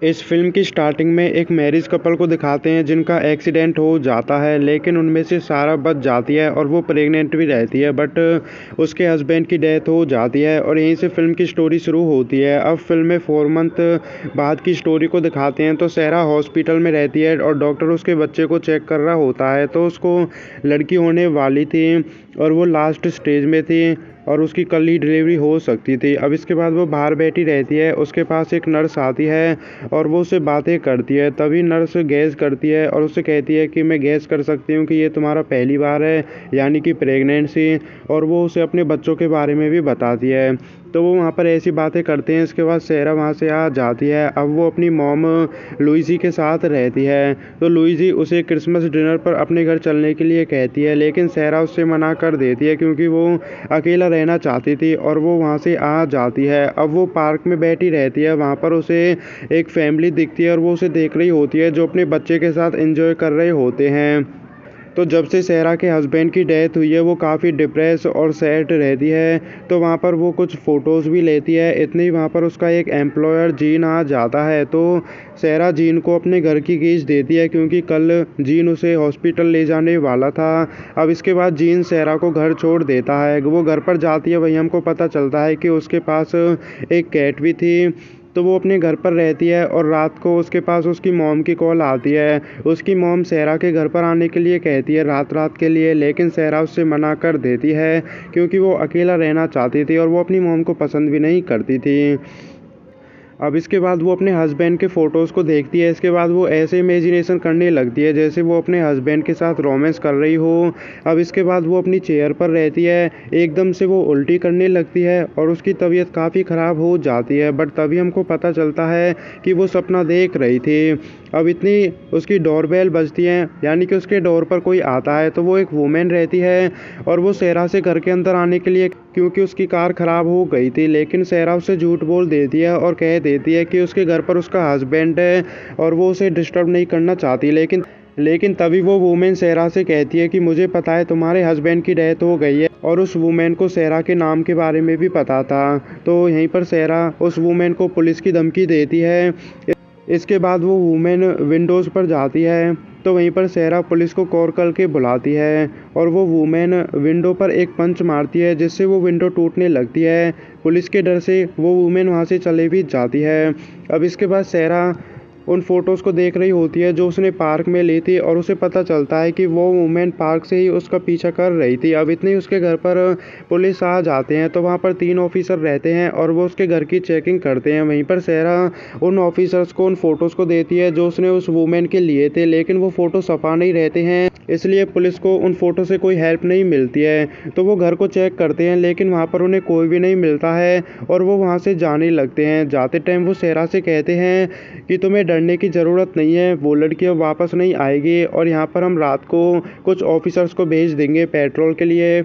इस फिल्म की स्टार्टिंग में एक मैरिज कपल को दिखाते हैं जिनका एक्सीडेंट हो जाता है, लेकिन उनमें से सारा बच जाती है और वो प्रेग्नेंट भी रहती है, बट उसके हस्बैंड की डेथ हो जाती है और यहीं से फिल्म की स्टोरी शुरू होती है। अब फिल्म में 4 मंथ बाद की स्टोरी को दिखाते हैं तो सहरा हॉस्पिटल में रहती है और डॉक्टर उसके बच्चे को चेक कर रहा होता है तो उसको लड़की होने वाली थी और वो लास्ट स्टेज में थी और उसकी कल ही डिलीवरी हो सकती थी। अब इसके बाद वो बाहर बैठी रहती है, उसके पास एक नर्स आती है और वो उससे बातें करती है। तभी नर्स गैस करती है और उससे कहती है कि मैं गैस कर सकती हूँ कि ये तुम्हारा पहली बार है, यानी कि प्रेगनेंसी, और वो उसे अपने बच्चों के बारे में भी बताती है। तो वो वहाँ पर ऐसी बातें करते हैं। इसके बाद सहरा वहाँ से आ जाती है। अब वो अपनी मॉम लुइसी के साथ रहती है, तो लुइसी उसे क्रिसमस डिनर पर अपने घर चलने के लिए कहती है, लेकिन सहरा उससे मना कर देती है क्योंकि वो अकेला रहना चाहती थी और वो वहाँ से आ जाती है। अब वो पार्क में बैठी रहती है, वहाँ पर उसे एक फैमिली दिखती है और वो उसे देख रही होती है जो अपने बच्चे के साथ एंजॉय कर रहे होते हैं। तो जब से सहरा के हस्बैंड की डेथ हुई है वो काफ़ी डिप्रेस और सैड रहती है, तो वहाँ पर वो कुछ फ़ोटोज़ भी लेती है। इतनी वहाँ पर उसका एक एम्प्लॉयर जीन आ जाता है, तो सहरा जीन को अपने घर की कीज देती है क्योंकि कल जीन उसे हॉस्पिटल ले जाने वाला था। अब इसके बाद जीन सहरा को घर छोड़ देता है। वो घर पर जाती है, वहीं हमको पता चलता है कि उसके पास एक कैट भी थी। तो वो अपने घर पर रहती है और रात को उसके पास उसकी मॉम की कॉल आती है। उसकी मॉम सहरा के घर पर आने के लिए कहती है रात रात के लिए, लेकिन सहरा उससे मना कर देती है क्योंकि वो अकेला रहना चाहती थी और वो अपनी मॉम को पसंद भी नहीं करती थी। अब इसके बाद वो अपने हस्बैंड के फ़ोटोज़ को देखती है। इसके बाद वो ऐसे इमेजिनेशन करने लगती है जैसे वो अपने हस्बैंड के साथ रोमांस कर रही हो। अब इसके बाद वो अपनी चेयर पर रहती है, एकदम से वो उल्टी करने लगती है और उसकी तबीयत काफ़ी ख़राब हो जाती है। बट तभी हमको पता चलता है कि वो सपना देख रही थी। अब इतनी उसकी डोरबेल बजती है, यानी कि उसके डोर पर कोई आता है, तो वो एक वूमेन रहती है और वो सहरा से घर के अंदर आने के लिए, क्योंकि उसकी कार ख़राब हो गई थी, लेकिन सहरा उससे झूठ बोल देती है और कह देती है कि उसके घर पर उसका हस्बैंड है और वो उसे डिस्टर्ब नहीं करना चाहती। लेकिन तभी वो वूमेन सहरा से कहती है कि मुझे पता है तुम्हारे हस्बैंड की डेथ हो गई है, और उस वूमेन को सहरा के नाम के बारे में भी पता था। तो यहीं पर सहरा उस वूमेन को पुलिस की धमकी देती है। इसके बाद वो वूमेन विंडोज़ पर जाती है, तो वहीं पर सहरा पुलिस को कॉल करके बुलाती है और वो वूमेन विंडो पर एक पंच मारती है जिससे वो विंडो टूटने लगती है। पुलिस के डर से वो वूमेन वहाँ से चले भी जाती है। अब इसके बाद सहरा उन फ़ोटोज़ को देख रही होती है जो उसने पार्क में ली थी और उसे पता चलता है कि वो वूमेन पार्क से ही उसका पीछा कर रही थी। अब इतनी उसके घर पर पुलिस आ जाते हैं, तो वहाँ पर 3 ऑफिसर रहते हैं और वो उसके घर की चेकिंग करते हैं। वहीं पर सहरा उन ऑफिसर्स को उन फ़ोटोज़ को देती है जो उसने उस वूमेन के लिए थे, लेकिन वो फ़ोटो सफा नहीं रहते हैं, इसलिए पुलिस को उन फ़ोटो से कोई हेल्प नहीं मिलती है। तो वो घर को चेक करते हैं, लेकिन वहाँ पर उन्हें कोई भी नहीं मिलता है और वो वहाँ से जाने लगते हैं। जाते टाइम वो सहरा से कहते हैं कि तुम्हें डरने की ज़रूरत नहीं है, वो लड़की अब वापस नहीं आएगी और यहाँ पर हम रात को कुछ ऑफिसर्स को भेज देंगे पेट्रोल के लिए।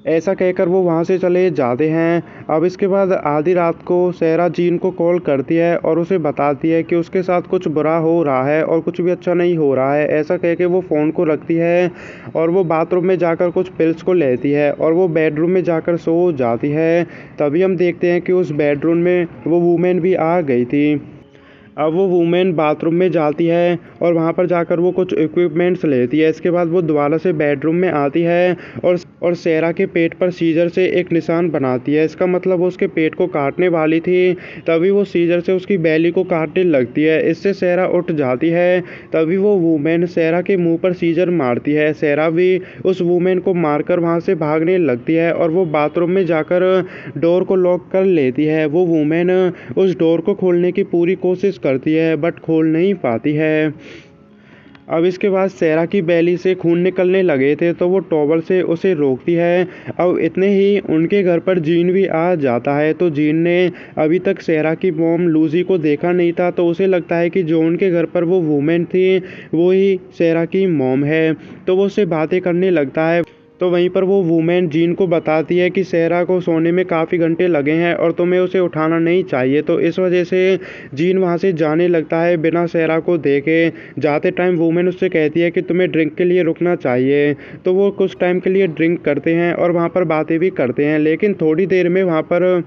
ऐसा कहकर वो वहाँ से चले जाते हैं। अब इसके बाद आधी रात को सहरा जीन को कॉल करती है और उसे बताती है कि उसके साथ कुछ बुरा हो रहा है और कुछ भी अच्छा नहीं हो रहा है। ऐसा कह के वो फ़ोन को रखती है और वो बाथरूम में जाकर कुछ पिल्स को लेती है और वो बेडरूम में जाकर सो जाती है। तभी हम देखते हैं कि उस बेडरूम में वो वूमेन भी आ गई थी। अब वो वूमेन बाथरूम में जाती है और वहाँ पर जाकर वो कुछ इक्विपमेंट्स लेती है। इसके बाद वो दोबारा से बेडरूम में आती है और सहरा के पेट पर सीजर से एक निशान बनाती है। इसका मतलब वो उसके पेट को काटने वाली थी। तभी वो सीजर से उसकी बेली को काटने लगती है। इससे सहरा उठ जाती है। तभी वो वूमेन सहरा के मुंह पर सीजर मारती है। सहरा भी उस वूमेन को मारकर वहाँ से भागने लगती है और वो बाथरूम में जाकर डोर को लॉक कर लेती है। वो वूमेन उस डोर को खोलने की पूरी कोशिश करती है बट खोल नहीं पाती है। अब इसके बाद सहरा की बेली से खून निकलने लगे थे, तो वो टॉवल से उसे रोकती है। अब इतने ही उनके घर पर जीन भी आ जाता है। तो जीन ने अभी तक सहरा की मॉम लूसी को देखा नहीं था, तो उसे लगता है कि जो उनके घर पर वो वूमेन थी वो ही सहरा की मॉम है। तो वो उससे बातें करने लगता है। तो वहीं पर वो वूमेन जीन को बताती है कि सहरा को सोने में काफ़ी घंटे लगे हैं और तुम्हें उसे उठाना नहीं चाहिए। तो इस वजह से जीन वहाँ से जाने लगता है बिना सहरा को देखे। जाते टाइम वूमेन उससे कहती है कि तुम्हें ड्रिंक के लिए रुकना चाहिए। तो वो कुछ टाइम के लिए ड्रिंक करते हैं और वहाँ पर बातें भी करते हैं, लेकिन थोड़ी देर में वहाँ पर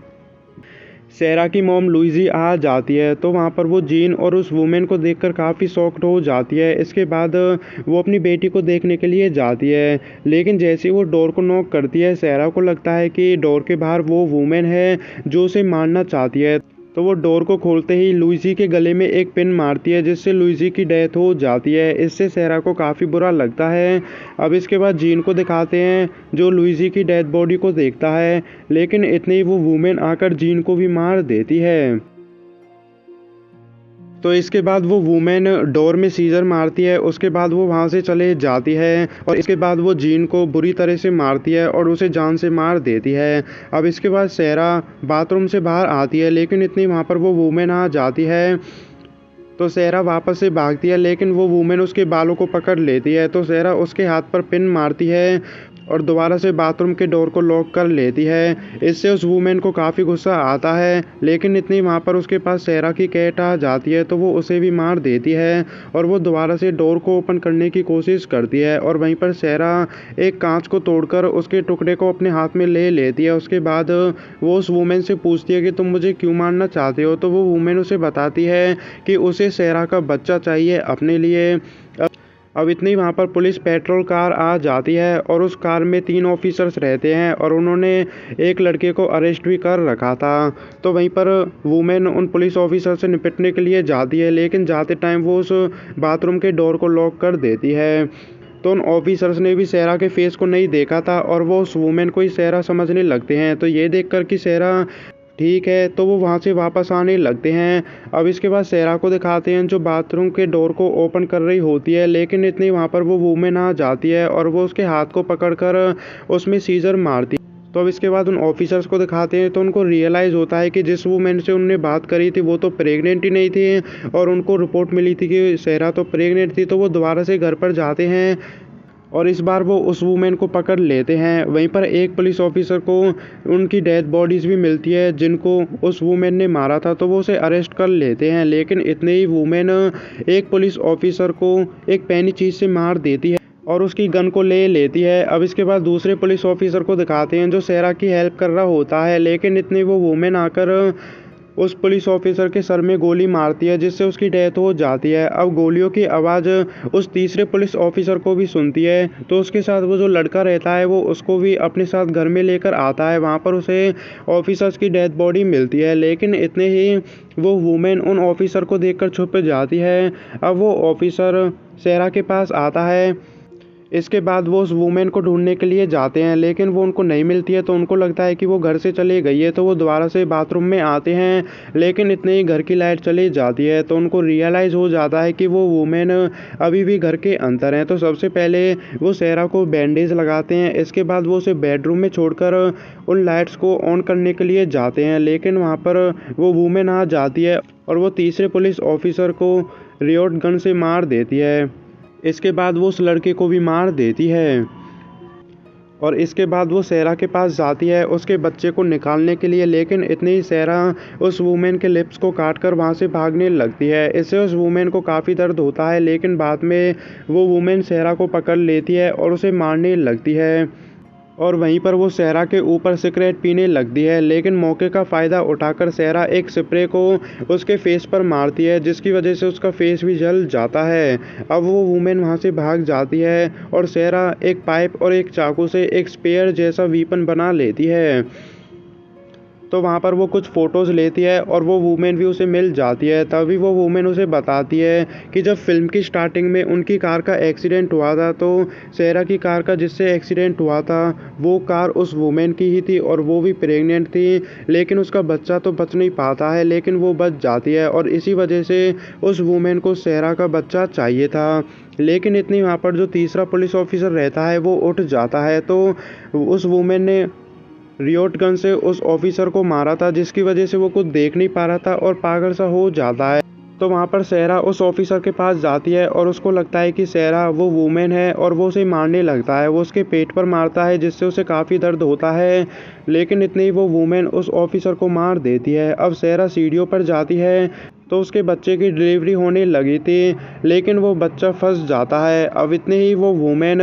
सहरा की मॉम लुइजी आ जाती है, तो वहाँ पर वो जीन और उस वुमेन को देखकर काफ़ी शॉक्ड हो जाती है। इसके बाद वो अपनी बेटी को देखने के लिए जाती है, लेकिन जैसे ही वो डोर को नॉक करती है, सहरा को लगता है कि डोर के बाहर वो वुमेन है जो उसे मारना चाहती है। तो वो डोर को खोलते ही लुइजी के गले में एक पिन मारती है, जिससे लुइजी की डेथ हो जाती है। इससे सहरा को काफ़ी बुरा लगता है। अब इसके बाद जीन को दिखाते हैं, जो लुइजी की डेड बॉडी को देखता है, लेकिन इतने ही वो वुमेन आकर जीन को भी मार देती है। तो इसके बाद वो वुमेन डोर में सीजर मारती है, उसके बाद वो वहाँ से चले जाती है और इसके बाद वो जीन को बुरी तरह से मारती है और उसे जान से मार देती है। अब इसके बाद सहरा बाथरूम से बाहर आती है, लेकिन इतनी वहाँ पर वो वुमेन आ जाती है, तो सहरा वापस से भागती है, लेकिन वो वुमेन उसके बालों को पकड़ लेती है। तो सहरा उसके हाथ पर पिन मारती है और दोबारा से बाथरूम के डोर को लॉक कर लेती है। इससे उस वुमेन को काफ़ी गुस्सा आता है, लेकिन इतनी वहाँ पर उसके पास सहरा की कैट आ जाती है, तो वो उसे भी मार देती है और वो दोबारा से डोर को ओपन करने की कोशिश करती है। और वहीं पर सहरा एक कांच को तोड़कर उसके टुकड़े को अपने हाथ में ले लेती है। उसके बाद वो उस वुमेन से पूछती है कि तुम मुझे क्यों मारना चाहते हो। तो वो वुमेन उसे बताती है कि उसे सहरा का बच्चा चाहिए अपने लिए। अब इतनी वहाँ पर पुलिस पेट्रोल कार आ जाती है और उस कार में 3 ऑफिसर्स रहते हैं और उन्होंने एक लड़के को अरेस्ट भी कर रखा था। तो वहीं पर वुमेन उन पुलिस ऑफिसर से निपटने के लिए जाती है, लेकिन जाते टाइम वो उस बाथरूम के डोर को लॉक कर देती है। तो उन ऑफिसर्स ने भी सहरा के फेस को नहीं देखा था और वो उस वुमेन को ही सहरा समझने लगते हैं। तो ये देखकर कि सहरा ठीक है, तो वो वहाँ से वापस आने लगते हैं। अब इसके बाद सहरा को दिखाते हैं, जो बाथरूम के डोर को ओपन कर रही होती है, लेकिन इतनी वहाँ पर वो वुमेन आ जाती है और वो उसके हाथ को पकड़कर उसमें सीजर मारती है। तो अब इसके बाद उन ऑफिसर्स को दिखाते हैं, तो उनको रियलाइज़ होता है कि जिस वुमेन से उनने बात करी थी वो तो प्रेग्नेंट ही नहीं थी और उनको रिपोर्ट मिली थी कि सहरा तो प्रेग्नेंट थी। तो वो दोबारा से घर पर जाते हैं और इस बार वो उस वुमेन को पकड़ लेते हैं। वहीं पर एक पुलिस ऑफिसर को उनकी डेड बॉडीज़ भी मिलती है जिनको उस वुमेन ने मारा था, तो वो उसे अरेस्ट कर लेते हैं। लेकिन इतने ही वुमेन एक पुलिस ऑफिसर को एक पैनी चीज़ से मार देती है और उसकी गन को ले लेती है। अब इसके बाद दूसरे पुलिस ऑफिसर को दिखाते हैं, जो सहरा की हेल्प कर रहा होता है, लेकिन इतने वो वुमेन आकर उस पुलिस ऑफिसर के सर में गोली मारती है, जिससे उसकी डेथ हो जाती है। अब गोलियों की आवाज़ उस तीसरे पुलिस ऑफिसर को भी सुनती है, तो उसके साथ वो जो लड़का रहता है वो उसको भी अपने साथ घर में लेकर आता है। वहाँ पर उसे ऑफिसर्स की डेथ बॉडी मिलती है, लेकिन इतने ही वो वुमेन उन ऑफिसर को देखकर छुप जाती है। अब वो ऑफिसर सहरा के पास आता है। इसके बाद वो उस वुमेन को ढूंढने के लिए जाते हैं, लेकिन वो उनको नहीं मिलती है, तो उनको लगता है कि वो घर से चली गई है। तो वो दोबारा से बाथरूम में आते हैं, लेकिन इतने ही घर की लाइट चली जाती है, तो उनको रियलाइज़ हो जाता है कि वो वुमेन अभी भी घर के अंदर हैं। तो सबसे पहले वो सहरा को बैंडेज लगाते हैं। इसके बाद वो उसे बेडरूम में छोड़कर उन लाइट्स को ऑन करने के लिए जाते हैं, लेकिन वहाँ पर वो वुमेन आ जाती है और वो तीसरे पुलिस ऑफिसर को रियोट गन से मार देती है। इसके बाद वो उस लड़के को भी मार देती है और इसके बाद वो सहरा के पास जाती है उसके बच्चे को निकालने के लिए, लेकिन इतनी ही सहरा उस वुमेन के लिप्स को काटकर वहाँ से भागने लगती है। इससे उस वुमेन को काफ़ी दर्द होता है, लेकिन बाद में वो वुमेन सहरा को पकड़ लेती है और उसे मारने लगती है और वहीं पर वो सहरा के ऊपर सिगरेट पीने लगती है। लेकिन मौके का फ़ायदा उठाकर सहरा एक स्प्रे को उसके फेस पर मारती है, जिसकी वजह से उसका फेस भी जल जाता है। अब वो वुमेन वहाँ से भाग जाती है और सहरा एक पाइप और एक चाकू से एक स्पेयर जैसा वीपन बना लेती है। तो वहाँ पर वो कुछ फ़ोटोज़ लेती है और वो वुमेन भी उसे मिल जाती है। तभी वो वुमेन उसे बताती है कि जब फिल्म की स्टार्टिंग में उनकी कार का एक्सीडेंट हुआ था, तो सहरा की कार का जिससे एक्सीडेंट हुआ था वो कार उस वुमेन की ही थी और वो भी प्रेग्नेंट थी, लेकिन उसका बच्चा तो बच नहीं पाता है, लेकिन वो बच जाती है और इसी वजह से उस वुमेन को सहरा का बच्चा चाहिए था। लेकिन इतनी वहाँ पर जो तीसरा पुलिस ऑफिसर रहता है वो उठ जाता है, तो उस वुमेन ने रियोट गन से उस ऑफिसर को मारा था, जिसकी वजह से वो कुछ देख नहीं पा रहा था और पागल सा हो जाता है। तो वहाँ पर सहरा उस ऑफिसर के पास जाती है और उसको लगता है कि सहरा वो वुमेन है और वो उसे मारने लगता है। वो उसके पेट पर मारता है, जिससे उसे काफ़ी दर्द होता है, लेकिन इतने ही वो वुमेन उस ऑफिसर को मार देती है। अब सहरा सीढ़ियों पर जाती है तो उसके बच्चे की डिलीवरी होने लगी थी, लेकिन वो बच्चा फंस जाता है। अब इतने ही वो वूमेन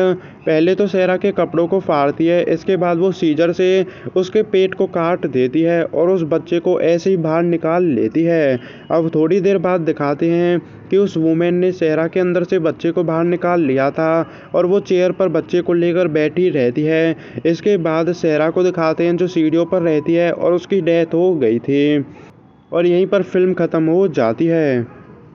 पहले तो सहरा के कपड़ों को फाड़ती है, इसके बाद वो सीजर से उसके पेट को काट देती है और उस बच्चे को ऐसे ही बाहर निकाल लेती है। अब थोड़ी देर बाद दिखाते हैं कि उस वूमेन ने सहरा के अंदर से बच्चे को बाहर निकाल लिया था और वो चेयर पर बच्चे को लेकर बैठी रहती है। इसके बाद सहरा को दिखाते हैं जो सीढ़ियों पर रहती है और उसकी डेथ हो गई थी और यहीं पर फिल्म ख़त्म हो जाती है।